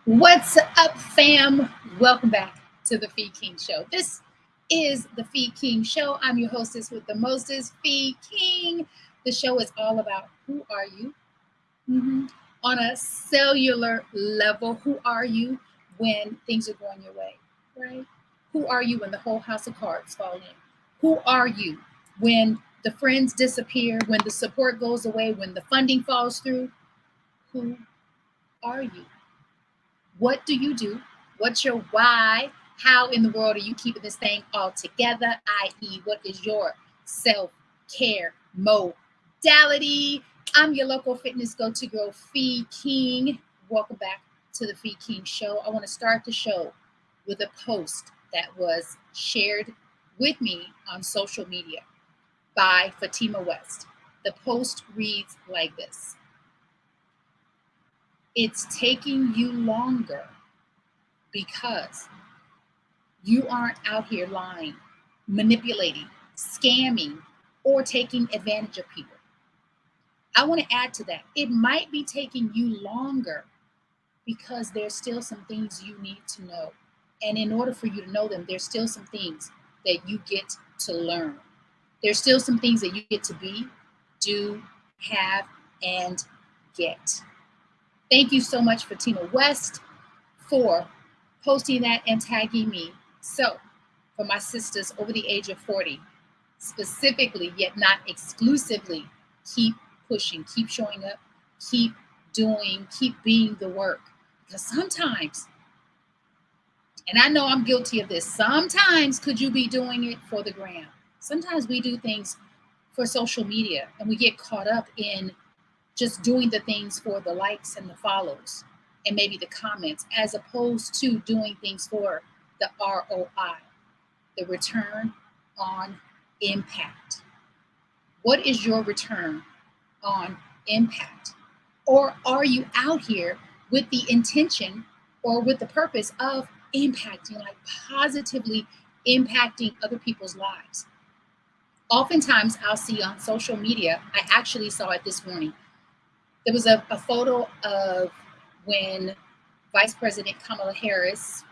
What's up, fam? Welcome back to the Fee King Show. This is the Fee King Show. I'm your hostess with the mostest, Fee King. The show is all about who are you on a cellular level. Who are you when things are going your way, right? Who are you when the whole house of cards fall in? Who are you when the friends disappear, when the support goes away, when the funding falls through? Who are you? What do you do? What's your why? How in the world are you keeping this thing all together? I.e., what is your self-care modality? I'm your local fitness go-to girl, Fee King. Welcome back to the Fee King Show. I want to start the show with a post that was shared with me on social media by Fatima West. The post reads like this. It's taking you longer because you aren't out here lying, manipulating, scamming, or taking advantage of people. I want to add to that. It might be taking you longer because there's still some things you need to know. And in order for you to know them, there's still some things that you get to learn. There's still some things that you get to be, do, have, and get. Thank you so much, Fatima West, for posting that and tagging me. So, for my sisters over the age of 40, specifically, yet not exclusively, keep pushing, keep showing up, keep doing, keep being the work. Because sometimes, and I know I'm guilty of this, sometimes could you be doing it for the gram? Sometimes we do things for social media and we get caught up in just doing the things for the likes and the follows and maybe the comments, as opposed to doing things for the ROI, the return on impact. What is your return on impact? Or are you out here with the intention or with the purpose of impacting, like positively impacting other people's lives? Oftentimes I'll see on social media, I actually saw it this morning, there was a photo of when Vice President Kamala Harris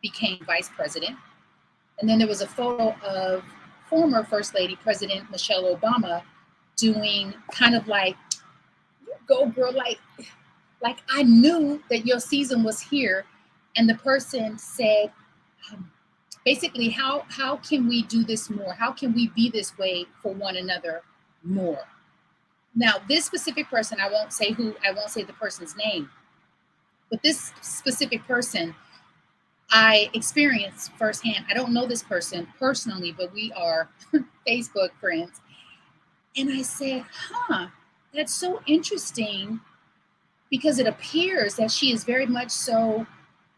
became vice president. And then there was a photo of former First Lady President Michelle Obama doing kind of like, go girl, like I knew that your season was here. And the person said, basically, how can we do this more? How can we be this way for one another more? Now, this specific person, I won't say the person's name, but this specific person I experienced firsthand. I don't know this person personally, but we are Facebook friends. And I said, that's so interesting, because it appears that she is very much so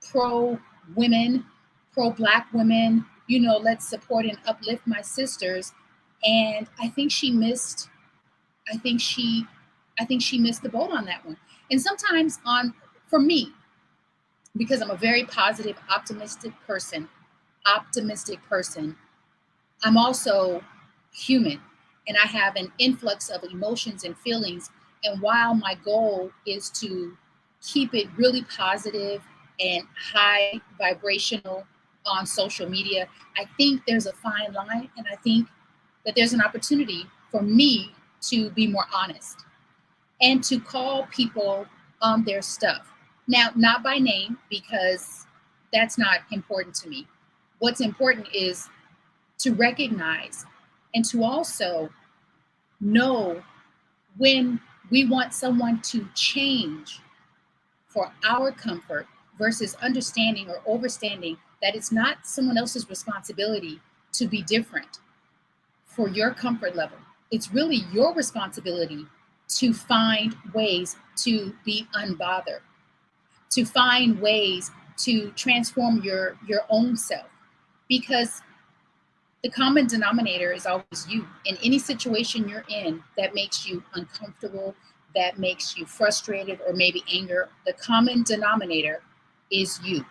pro-women, pro-Black women, let's support and uplift my sisters. And I think she missed the boat on that one. And sometimes for me, because I'm a very positive, optimistic person, I'm also human, and I have an influx of emotions and feelings. And while my goal is to keep it really positive and high vibrational on social media, I think there's a fine line, and I think that there's an opportunity for me to be more honest and to call people on their stuff. Now, not by name, because that's not important to me. What's important is to recognize and to also know when we want someone to change for our comfort versus understanding or overstanding that it's not someone else's responsibility to be different for your comfort level. It's really your responsibility to find ways to be unbothered, to find ways to transform your own self, because the common denominator is always you. In any situation you're in that makes you uncomfortable, that makes you frustrated or maybe anger, the common denominator is you.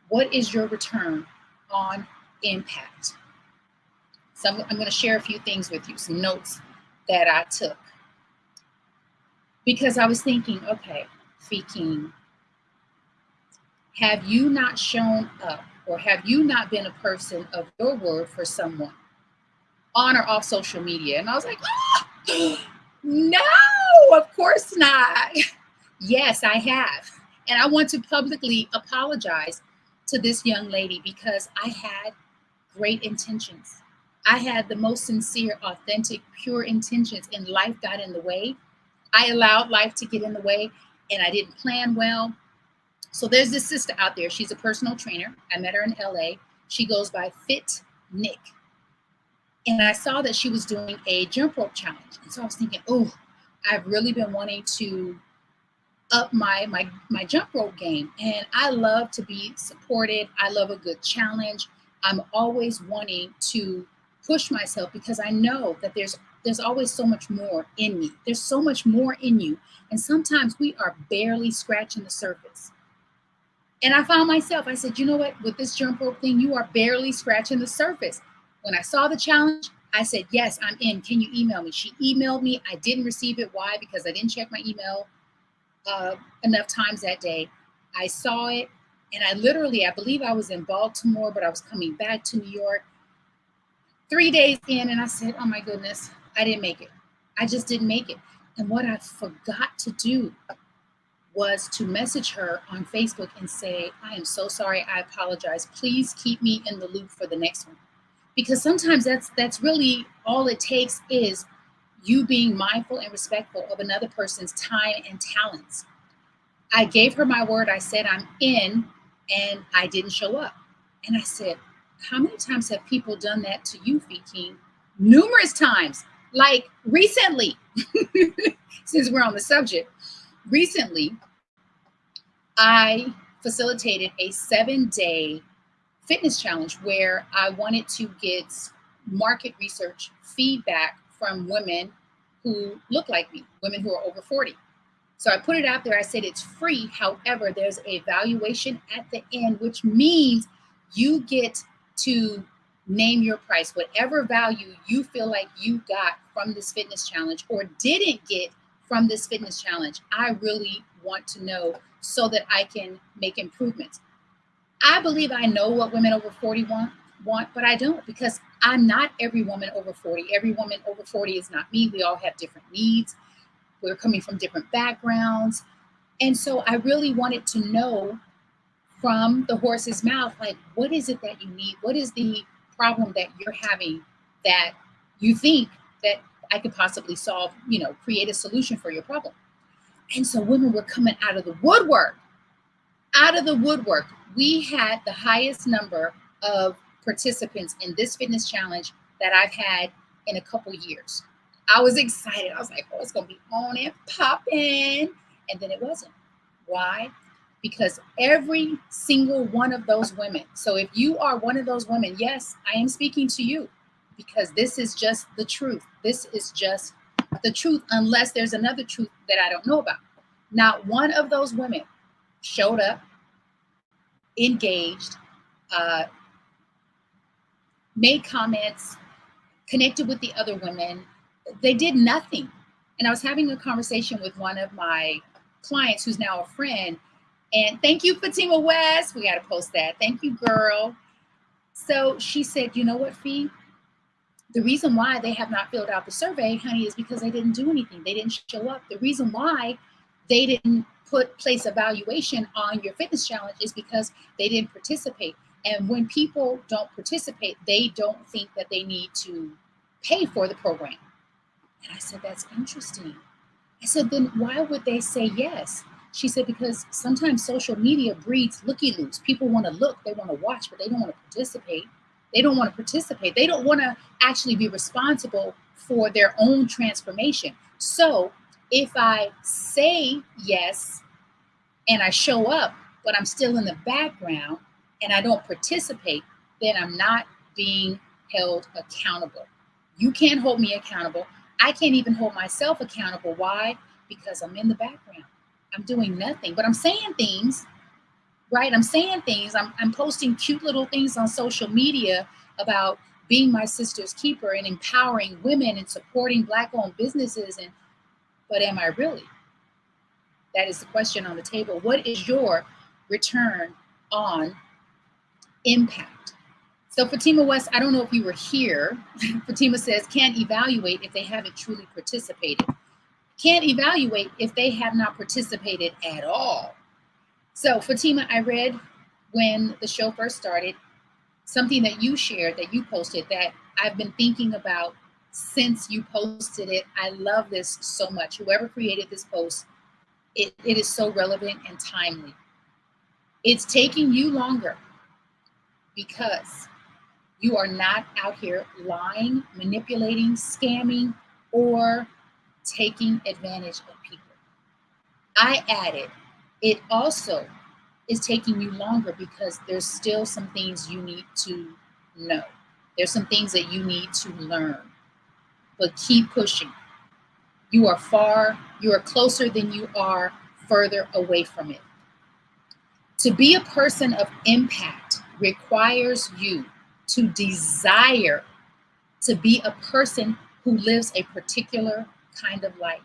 What is your return on impact? So I'm going to share a few things with you, some notes that I took. Because I was thinking, okay, King, have you not shown up or have you not been a person of your word for someone on or off social media? And I was like, oh, no, of course not. Yes, I have. And I want to publicly apologize to this young lady because I had great intentions. I had the most sincere, authentic, pure intentions, and life got in the way. I allowed life to get in the way, and I didn't plan well. So there's this sister out there. She's a personal trainer. I met her in LA. She goes by Fit Nick. And I saw that she was doing a jump rope challenge. And so I was thinking, oh, I've really been wanting to up my jump rope game. And I love to be supported. I love a good challenge. I'm always wanting to push myself because I know that there's always so much more in me. There's so much more in you. And sometimes we are barely scratching the surface. And I found myself, I said, you know what, with this jump rope thing, you are barely scratching the surface. When I saw the challenge, I said, yes, I'm in. Can you email me? She emailed me. I didn't receive it. Why? Because I didn't check my email enough times that day. I saw it. And I believe I was in Baltimore, but I was coming back to New York 3 days in. And I said, oh my goodness, I didn't make it. I just didn't make it. And what I forgot to do was to message her on Facebook and say, I am so sorry. I apologize. Please keep me in the loop for the next one. Because sometimes that's really all it takes is you being mindful and respectful of another person's time and talents. I gave her my word. I said, I'm in, and I didn't show up. And I said, how many times have people done that to you, King? Numerous times, like recently, since we're on the subject. Recently, I facilitated a 7-day fitness challenge where I wanted to get market research feedback from women who look like me, women who are over 40. So I put it out there. I said it's free. However, there's a valuation at the end, which means you get to name your price, whatever value you feel like you got from this fitness challenge or didn't get from this fitness challenge. I really want to know so that I can make improvements. I believe I know what women over 40 want, but I don't, because I'm not every woman over 40. Every woman over 40 is not me. We all have different needs. We're coming from different backgrounds. And so I really wanted to know from the horse's mouth, like, what is it that you need? What is the problem that you're having that you think that I could possibly solve, create a solution for your problem? And so women were coming out of the woodwork. We had the highest number of participants in this fitness challenge that I've had in a couple years. I was excited. I was like, oh, it's going to be on and popping. And then it wasn't. Why? Because every single one of those women. So if you are one of those women, yes, I am speaking to you because this is just the truth. This is just the truth, unless there's another truth that I don't know about. Not one of those women showed up, engaged, made comments, connected with the other women. They did nothing. And I was having a conversation with one of my clients who's now a friend. And thank you, Fatima West. We got to post that. Thank you, girl. So she said, you know what, Fee? The reason why they have not filled out the survey, honey, is because they didn't do anything. They didn't show up. The reason why they didn't place evaluation on your fitness challenge is because they didn't participate. And when people don't participate, they don't think that they need to pay for the program. And I said, that's interesting. I said, then why would they say yes? She said, because sometimes social media breeds looky-loos. People want to look, they want to watch, but they don't want to participate. They don't want to participate. They don't want to actually be responsible for their own transformation. So if I say yes and I show up, but I'm still in the background and I don't participate, then I'm not being held accountable. You can't hold me accountable. I can't even hold myself accountable. Why? Because I'm in the background. I'm doing nothing, but I'm saying things, right? I'm saying things. I'm posting cute little things on social media about being my sister's keeper and empowering women and supporting Black-owned businesses. But am I really? That is the question on the table. What is your return on impact? So Fatima West, I don't know if you were here. Fatima says, can't evaluate if they haven't truly participated. Can't evaluate if they have not participated at all. So Fatima, I read when the show first started, something that you shared, that you posted, that I've been thinking about since you posted it. I love this so much. Whoever created this post, it is so relevant and timely. It's taking you longer because you are not out here lying, manipulating, scamming, or taking advantage of people. I added, it also is taking you longer because there's still some things you need to know. There's some things that you need to learn, but keep pushing. You are closer than you are further away from it. To be a person of impact requires you to desire to be a person who lives a particular kind of life.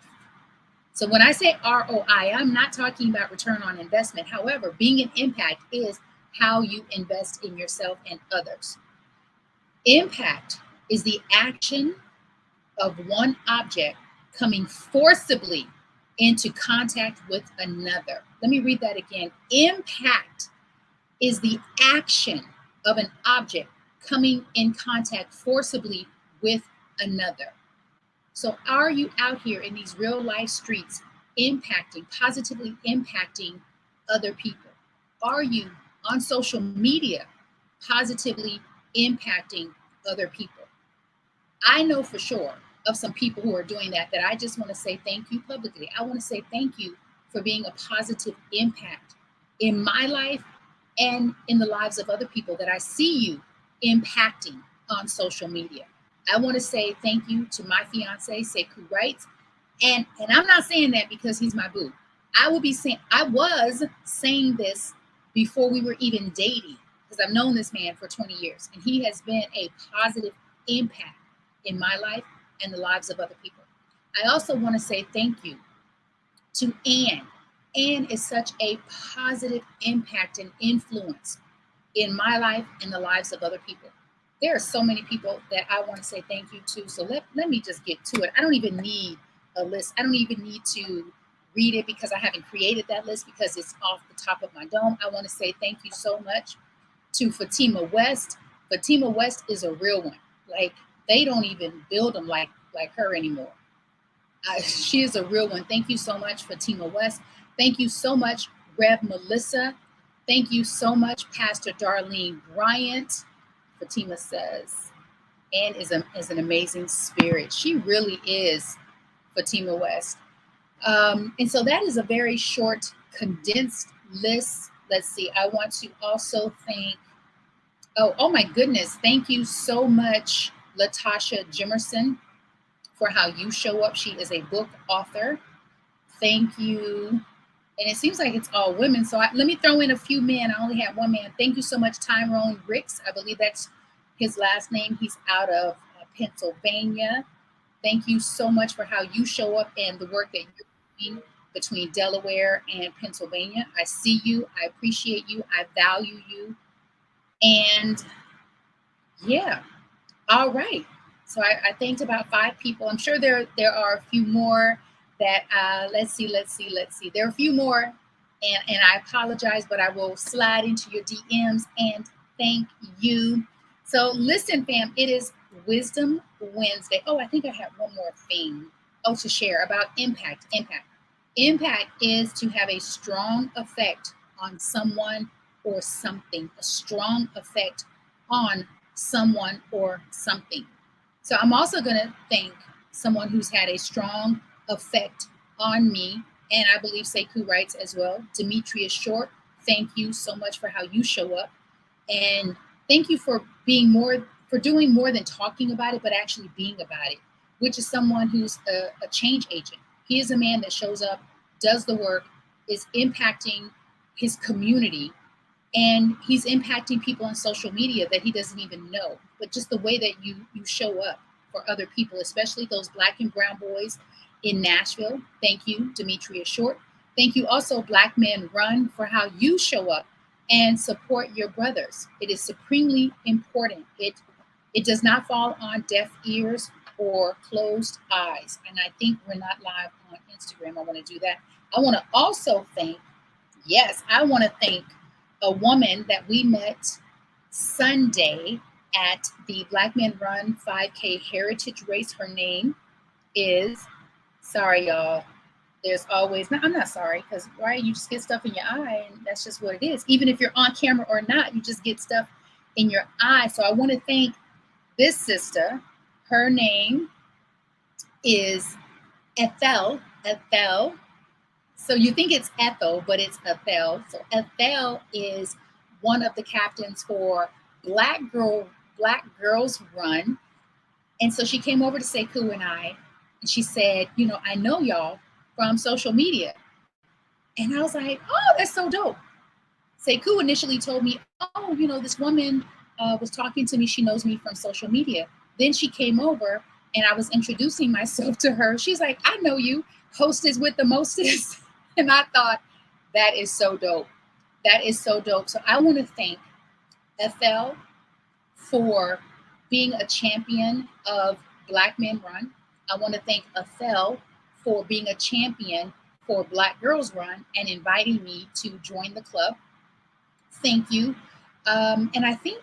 So when I say ROI, I'm not talking about return on investment. However, being an impact is how you invest in yourself and others. Impact is the action of one object coming forcibly into contact with another. Let me read that again. Impact is the action of an object coming in contact forcibly with another. So are you out here in these real life streets positively impacting other people? Are you on social media positively impacting other people? I know for sure of some people who are doing that I just want to say thank you publicly. I want to say thank you for being a positive impact in my life and in the lives of other people that I see you impacting on social media. I want to say thank you to my fiance, Sekou Wright. And I'm not saying that because he's my boo. I was saying this before we were even dating, because I've known this man for 20 years, and he has been a positive impact in my life and the lives of other people. I also want to say thank you to Anne. Anne is such a positive impact and influence in my life and the lives of other people. There are so many people that I want to say thank you to. So let me just get to it. I don't even need a list. I don't even need to read it because I haven't created that list because it's off the top of my dome. I want to say thank you so much to Fatima West. Fatima West is a real one. Like, they don't even build them like her anymore. She is a real one. Thank you so much, Fatima West. Thank you so much, Rev Melissa. Thank you so much, Pastor Darlene Bryant. Fatima says, Anne is an amazing spirit. She really is, Fatima West. And so that is a very short, condensed list. Let's see. I want to also thank, oh my goodness. Thank you so much, Latasha Jimerson, for how you show up. She is a book author. Thank you. And it seems like it's all women. So let me throw in a few men. I only have one man. Thank you so much, Tyrone Ricks. I believe that's his last name. He's out of Pennsylvania. Thank you so much for how you show up and the work that you're doing between Delaware and Pennsylvania. I see you. I appreciate you. I value you. And yeah, all right. So I thanked about 5 people. I'm sure there are a few more that, let's see. There are a few more, and I apologize, but I will slide into your DMs and thank you. So listen, fam, it is Wisdom Wednesday. Oh, I think I have one more thing to share about impact. Impact is to have a strong effect on someone or something, a strong effect on someone or something. So I'm also going to thank someone who's had a strong effect on me, and I believe Sekou writes as well. Demetria Short, thank you so much for how you show up, and thank you for doing more than talking about it, but actually being about it, which is someone who's a change agent. He is a man that shows up, does the work, is impacting his community, and he's impacting people on social media that he doesn't even know. But just the way that you show up for other people, especially those Black and brown boys in Nashville. Thank you, Demetria Short. Thank you also, Black Men Run, for how you show up and support your brothers. It is supremely important. It does not fall on deaf ears or closed eyes. And I think we're not live on Instagram. I want to do that. I want to also thank, yes, I want to thank a woman that we met Sunday at the Black Men Run 5K Heritage Race. Her name is, sorry, y'all. There's always, no, I'm not sorry, because, right, you just get stuff in your eye, and that's just what it is. Even if you're on camera or not, you just get stuff in your eye. So I want to thank this sister. Her name is Ethel. Ethel. So you think it's Ethel, but it's Ethel. So Ethel is one of the captains for Black Girls Run. And so she came over to Sekou and I, and she said, I know y'all from social media. And I was like, oh, that's so dope. Sekou initially told me, oh, this woman was talking to me. She knows me from social media. Then she came over and I was introducing myself to her. She's like, I know you, hostess with the mostest. And I thought, that is so dope. That is so dope. So I want to thank Ethel for being a champion of Black Men Run. I want to thank Ethel for being a champion for Black Girls Run and inviting me to join the club. Thank you. And I think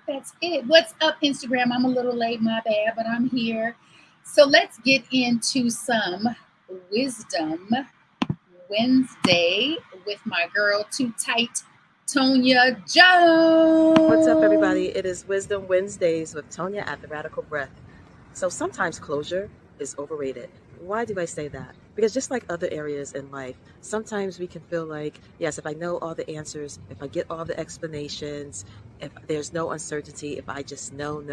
that's it. What's up, Instagram? I'm a little late, my bad, but I'm here. So let's get into some Wisdom Wednesday with my girl, Too Tight, Tonya Jones. What's up, everybody? It is Wisdom Wednesdays with Tonya at the Radical Breath. So sometimes closure is overrated. Why do I say that? Because just like other areas in life, sometimes we can feel like, yes, if I know all the answers, if I get all the explanations, if there's no uncertainty, if I just know,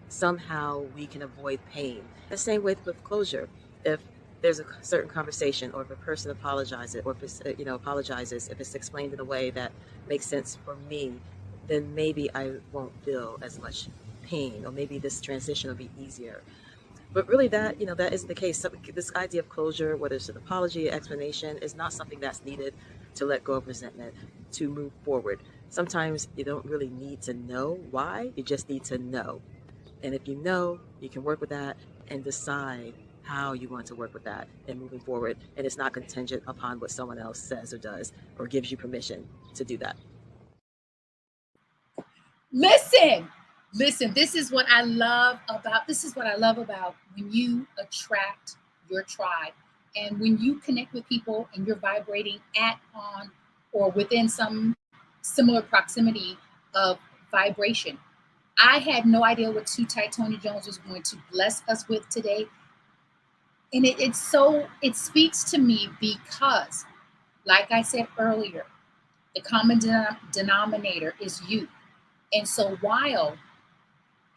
somehow we can avoid pain. The same way with closure. If there's a certain conversation, or if a person apologizes, or if it's, apologizes, if it's explained in a way that makes sense for me, then maybe I won't feel as much pain, or maybe this transition will be easier. But really that isn't the case. So this idea of closure, whether it's an apology, explanation, is not something that's needed to let go of resentment, to move forward. Sometimes you don't really need to know why, you just need to know. And if you know, you can work with that and decide how you want to work with that and moving forward. And it's not contingent upon what someone else says or does or gives you permission to do that. Listen, this is what I love about when you attract your tribe and when you connect with people and you're vibrating at, on, or within some similar proximity of vibration. I had no idea what Too Tight Tonya Jones was going to bless us with today. And it speaks to me because, like I said earlier, the common denominator is you. And so while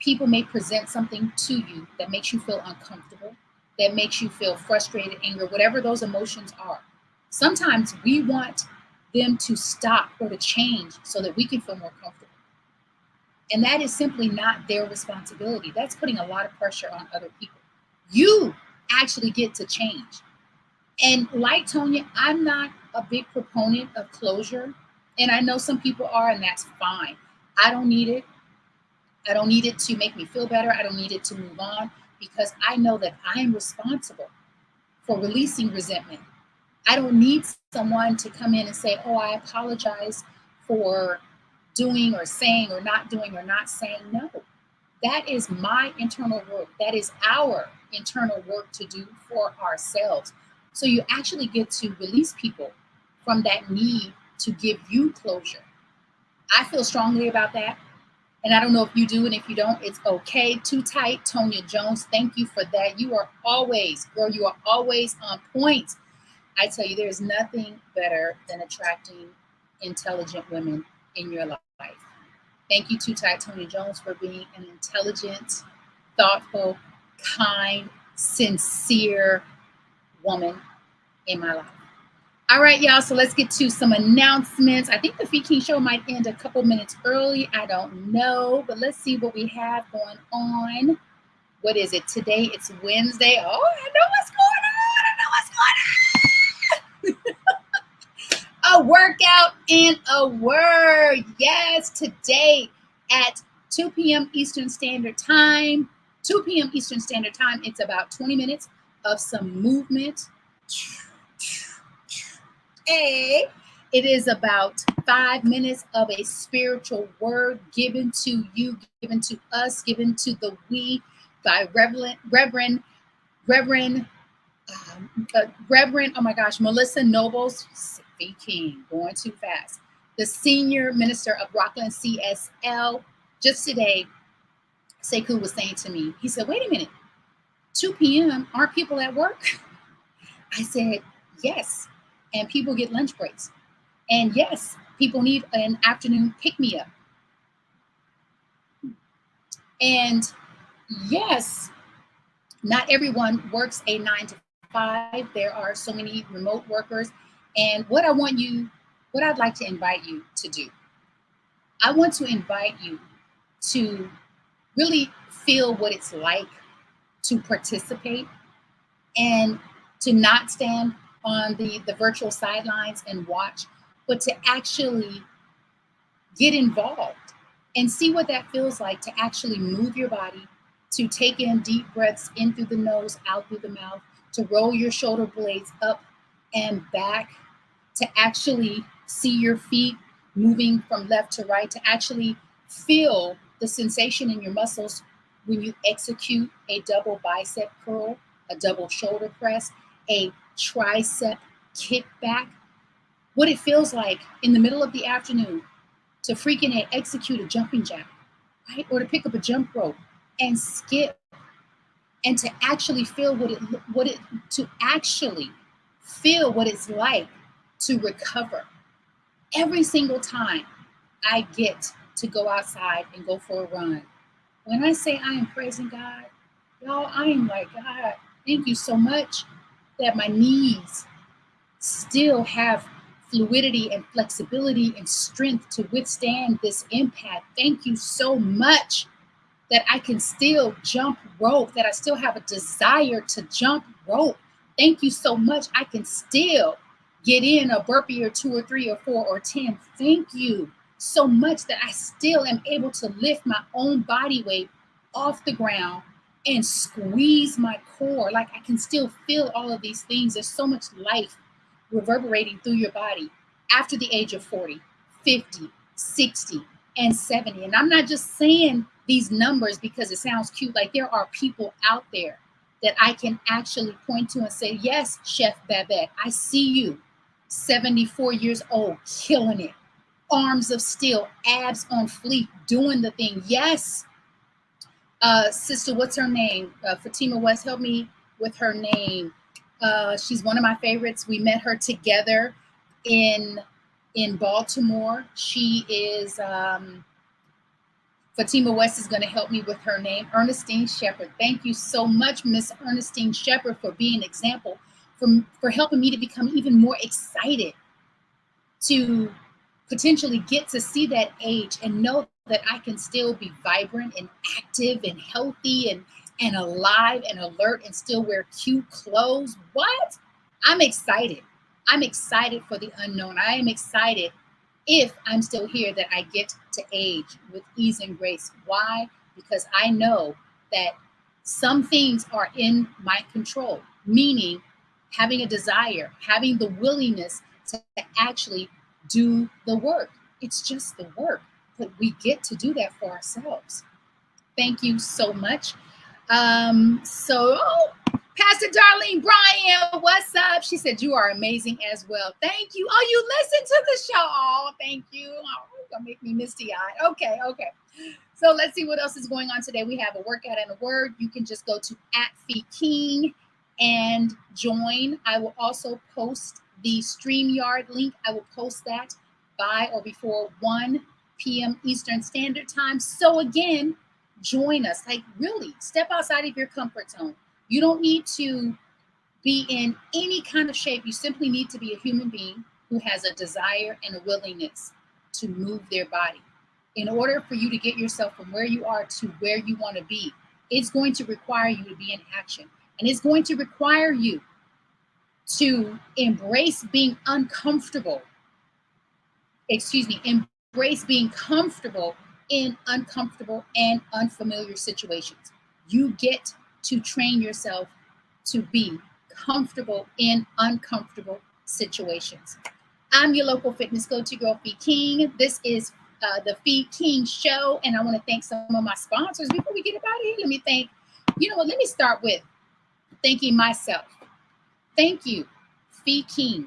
people may present something to you that makes you feel uncomfortable, that makes you feel frustrated, anger, whatever those emotions are, sometimes we want them to stop or to change so that we can feel more comfortable. And that is simply not their responsibility. That's putting a lot of pressure on other people. You actually get to change. And like Tonya, I'm not a big proponent of closure. And I know some people are, and that's fine. I don't need it. I don't need it to make me feel better. I don't need it to move on, because I know that I am responsible for releasing resentment. I don't need someone to come in and say, oh, I apologize for doing or saying or not doing or not saying. No, that is my internal work. That is our internal work to do for ourselves. So you actually get to release people from that need to give you closure. I feel strongly about that. And I don't know if you do, and if you don't, it's okay. Too Tight, Tonya Jones, thank you for that. You are always on point. I tell you, there's nothing better than attracting intelligent women in your life. Thank you, Too Tight, Tonya Jones, for being an intelligent, thoughtful, kind, sincere woman in my life. All right, y'all, so let's get to some announcements. I think the Feet King show might end a couple minutes early. I don't know, but let's see what we have going on. What is it today? It's Wednesday. Oh, I know what's going on. A workout and a word. Yes, today at 2 p.m. Eastern Standard Time. 2 p.m. Eastern Standard Time. It's about 20 minutes of some movement. Hey, it is about 5 minutes of a spiritual word given to you, given to us, given to the we by Reverend, Reverend, oh my gosh, Melissa Nobles speaking, going too fast. The senior minister of Rockland CSL. Just today, Sekou was saying to me, he said, wait a minute, 2 p.m., aren't people at work? I said, yes. And people get lunch breaks. And yes, people need an afternoon pick-me-up. And yes, not everyone works a 9 to 5. There are so many remote workers. And what I'd like to invite you to do, I want to invite you to really feel what it's like to participate and to not stand on the virtual sidelines and watch, but to actually get involved and see what that feels like, to actually move your body, to take in deep breaths in through the nose, out through the mouth, to roll your shoulder blades up and back, to actually see your feet moving from left to right, to actually feel the sensation in your muscles when you execute a double bicep curl, a double shoulder press, a tricep kickback, what it feels like in the middle of the afternoon to freaking execute a jumping jack, right? Or to pick up a jump rope and skip, and to actually feel what it's like to recover. Every single time I get to go outside and go for a run, when I say I am praising God, y'all, I am like, God, thank you so much that my knees still have fluidity and flexibility and strength to withstand this impact. Thank you so much that I can still jump rope, that I still have a desire to jump rope. Thank you so much. I can still get in a burpee or 2 or 3 or 4 or 10. Thank you so much that I still am able to lift my own body weight off the ground and squeeze my core. Like, I can still feel all of these things. There's so much life reverberating through your body after the age of 40, 50, 60, and 70. And I'm not just saying these numbers because it sounds cute. Like, there are people out there that I can actually point to and say, yes, Chef Babette, I see you, 74 years old, killing it. Arms of steel, abs on fleek, doing the thing. Yes. Sister, what's her name? Fatima West, help me with her name. She's one of my favorites. We met her together in Baltimore. She is Fatima West is going to help me with her name. Ernestine Shepherd. Thank you so much, Miss Ernestine Shepherd, for being an example, for helping me to become even more excited to potentially get to see that age and know that I can still be vibrant and active and healthy and alive and alert and still wear cute clothes. What? I'm excited. I'm excited for the unknown. I am excited, if I'm still here, that I get to age with ease and grace. Why? Because I know that some things are in my control, meaning having a desire, having the willingness to actually do the work. It's just the work, but we get to do that for ourselves. Thank you so much. Pastor Darlene Bryan, what's up? She said, you are amazing as well. Thank you. Oh, you listen to the show. Oh, thank you. Oh, it's gonna make me misty-eyed. Okay. So let's see what else is going on today. We have a workout and a word. You can just go to @FeetKing and join. I will also post the StreamYard link. I will post that by or before 1 p.m. Eastern Standard Time. So again, join us. Like, really, step outside of your comfort zone. You don't need to be in any kind of shape. You simply need to be a human being who has a desire and a willingness to move their body. In order for you to get yourself from where you are to where you want to be, it's going to require you to be in action. And it's going to require you to embrace being uncomfortable. Excuse me, embrace being comfortable in uncomfortable and unfamiliar situations. You get to train yourself to be comfortable in uncomfortable situations. I'm your local fitness coach, your girl Fee King. This is the Fee King Show, and I want to thank some of my sponsors. Before we get up out of here, let me start with thanking myself. Thank you, Fee King,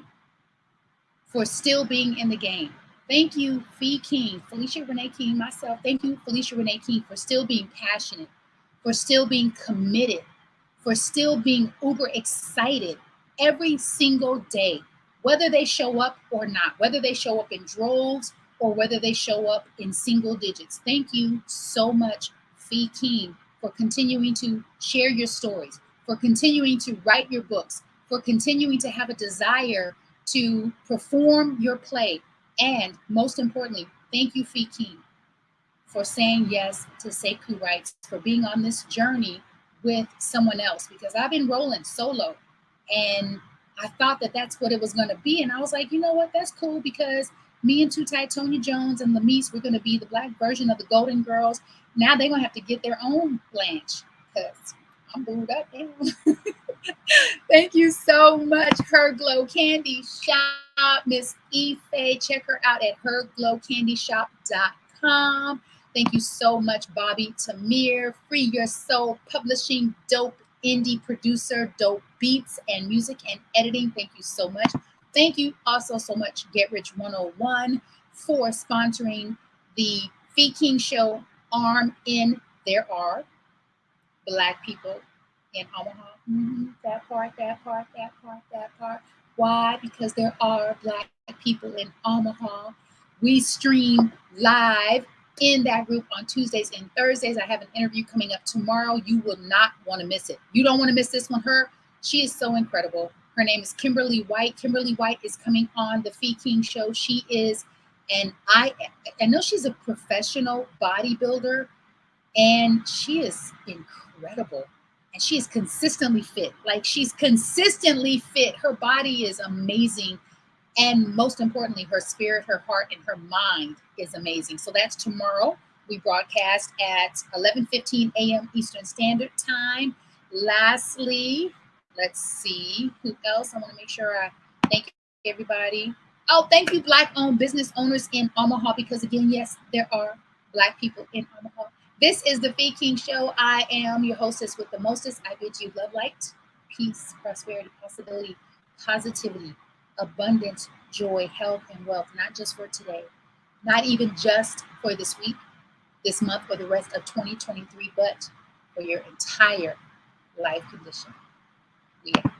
for still being in the game. Thank you, Fee King, Felicia Renee King, myself. Thank you, Felicia Renee King, for still being passionate, for still being committed, for still being uber excited every single day, whether they show up or not, whether they show up in droves or whether they show up in single digits. Thank you so much, Fee King, for continuing to share your stories, for continuing to write your books, for continuing to have a desire to perform your play. And most importantly, thank you, Fee King, for saying yes to Sekou Rights, for being on this journey with someone else, because I've been rolling solo and I thought that that's what it was going to be. And I was like, you know what? That's cool, because me and Too Tight Tonya Jones and Lamise, we're going to be the black version of the Golden Girls. Now they're going to have to get their own Blanche, because I'm booed up now. Thank you so much, Her Glow Candy Shop, Miss Ife. Check her out at herglowcandyshop.com. Thank you so much, Bobby Tamir. Free Your Soul Publishing, dope indie producer, dope beats and music and editing. Thank you so much. Thank you also so much, Get Rich 101, for sponsoring the Fee King Show arm in There Are Black People in Omaha. That part. Why? Because there are Black people in Omaha. We stream live in that group on Tuesdays and Thursdays. I have an interview coming up tomorrow. You will not want to miss it. You don't want to miss this one. She is so incredible. Her name is Kimberly White. Kimberly White is coming on the Fee King Show. She is, and I know she's a professional bodybuilder, and she is incredible. And she is consistently fit. Like, she's consistently fit. Her body is amazing. And most importantly, her spirit, her heart, and her mind is amazing. So that's tomorrow. We broadcast at 11:15 a.m. Eastern Standard Time. Lastly, let's see who else. I want to make sure I thank everybody. Oh, thank you, Black-owned business owners in Omaha, because again, yes, there are Black people in Omaha. This is the Fee King Show. I am your hostess with the mostest. I bid you love, light, peace, prosperity, possibility, positivity, abundance, joy, health, and wealth, not just for today, not even just for this week, this month, or the rest of 2023, but for your entire life condition. We are.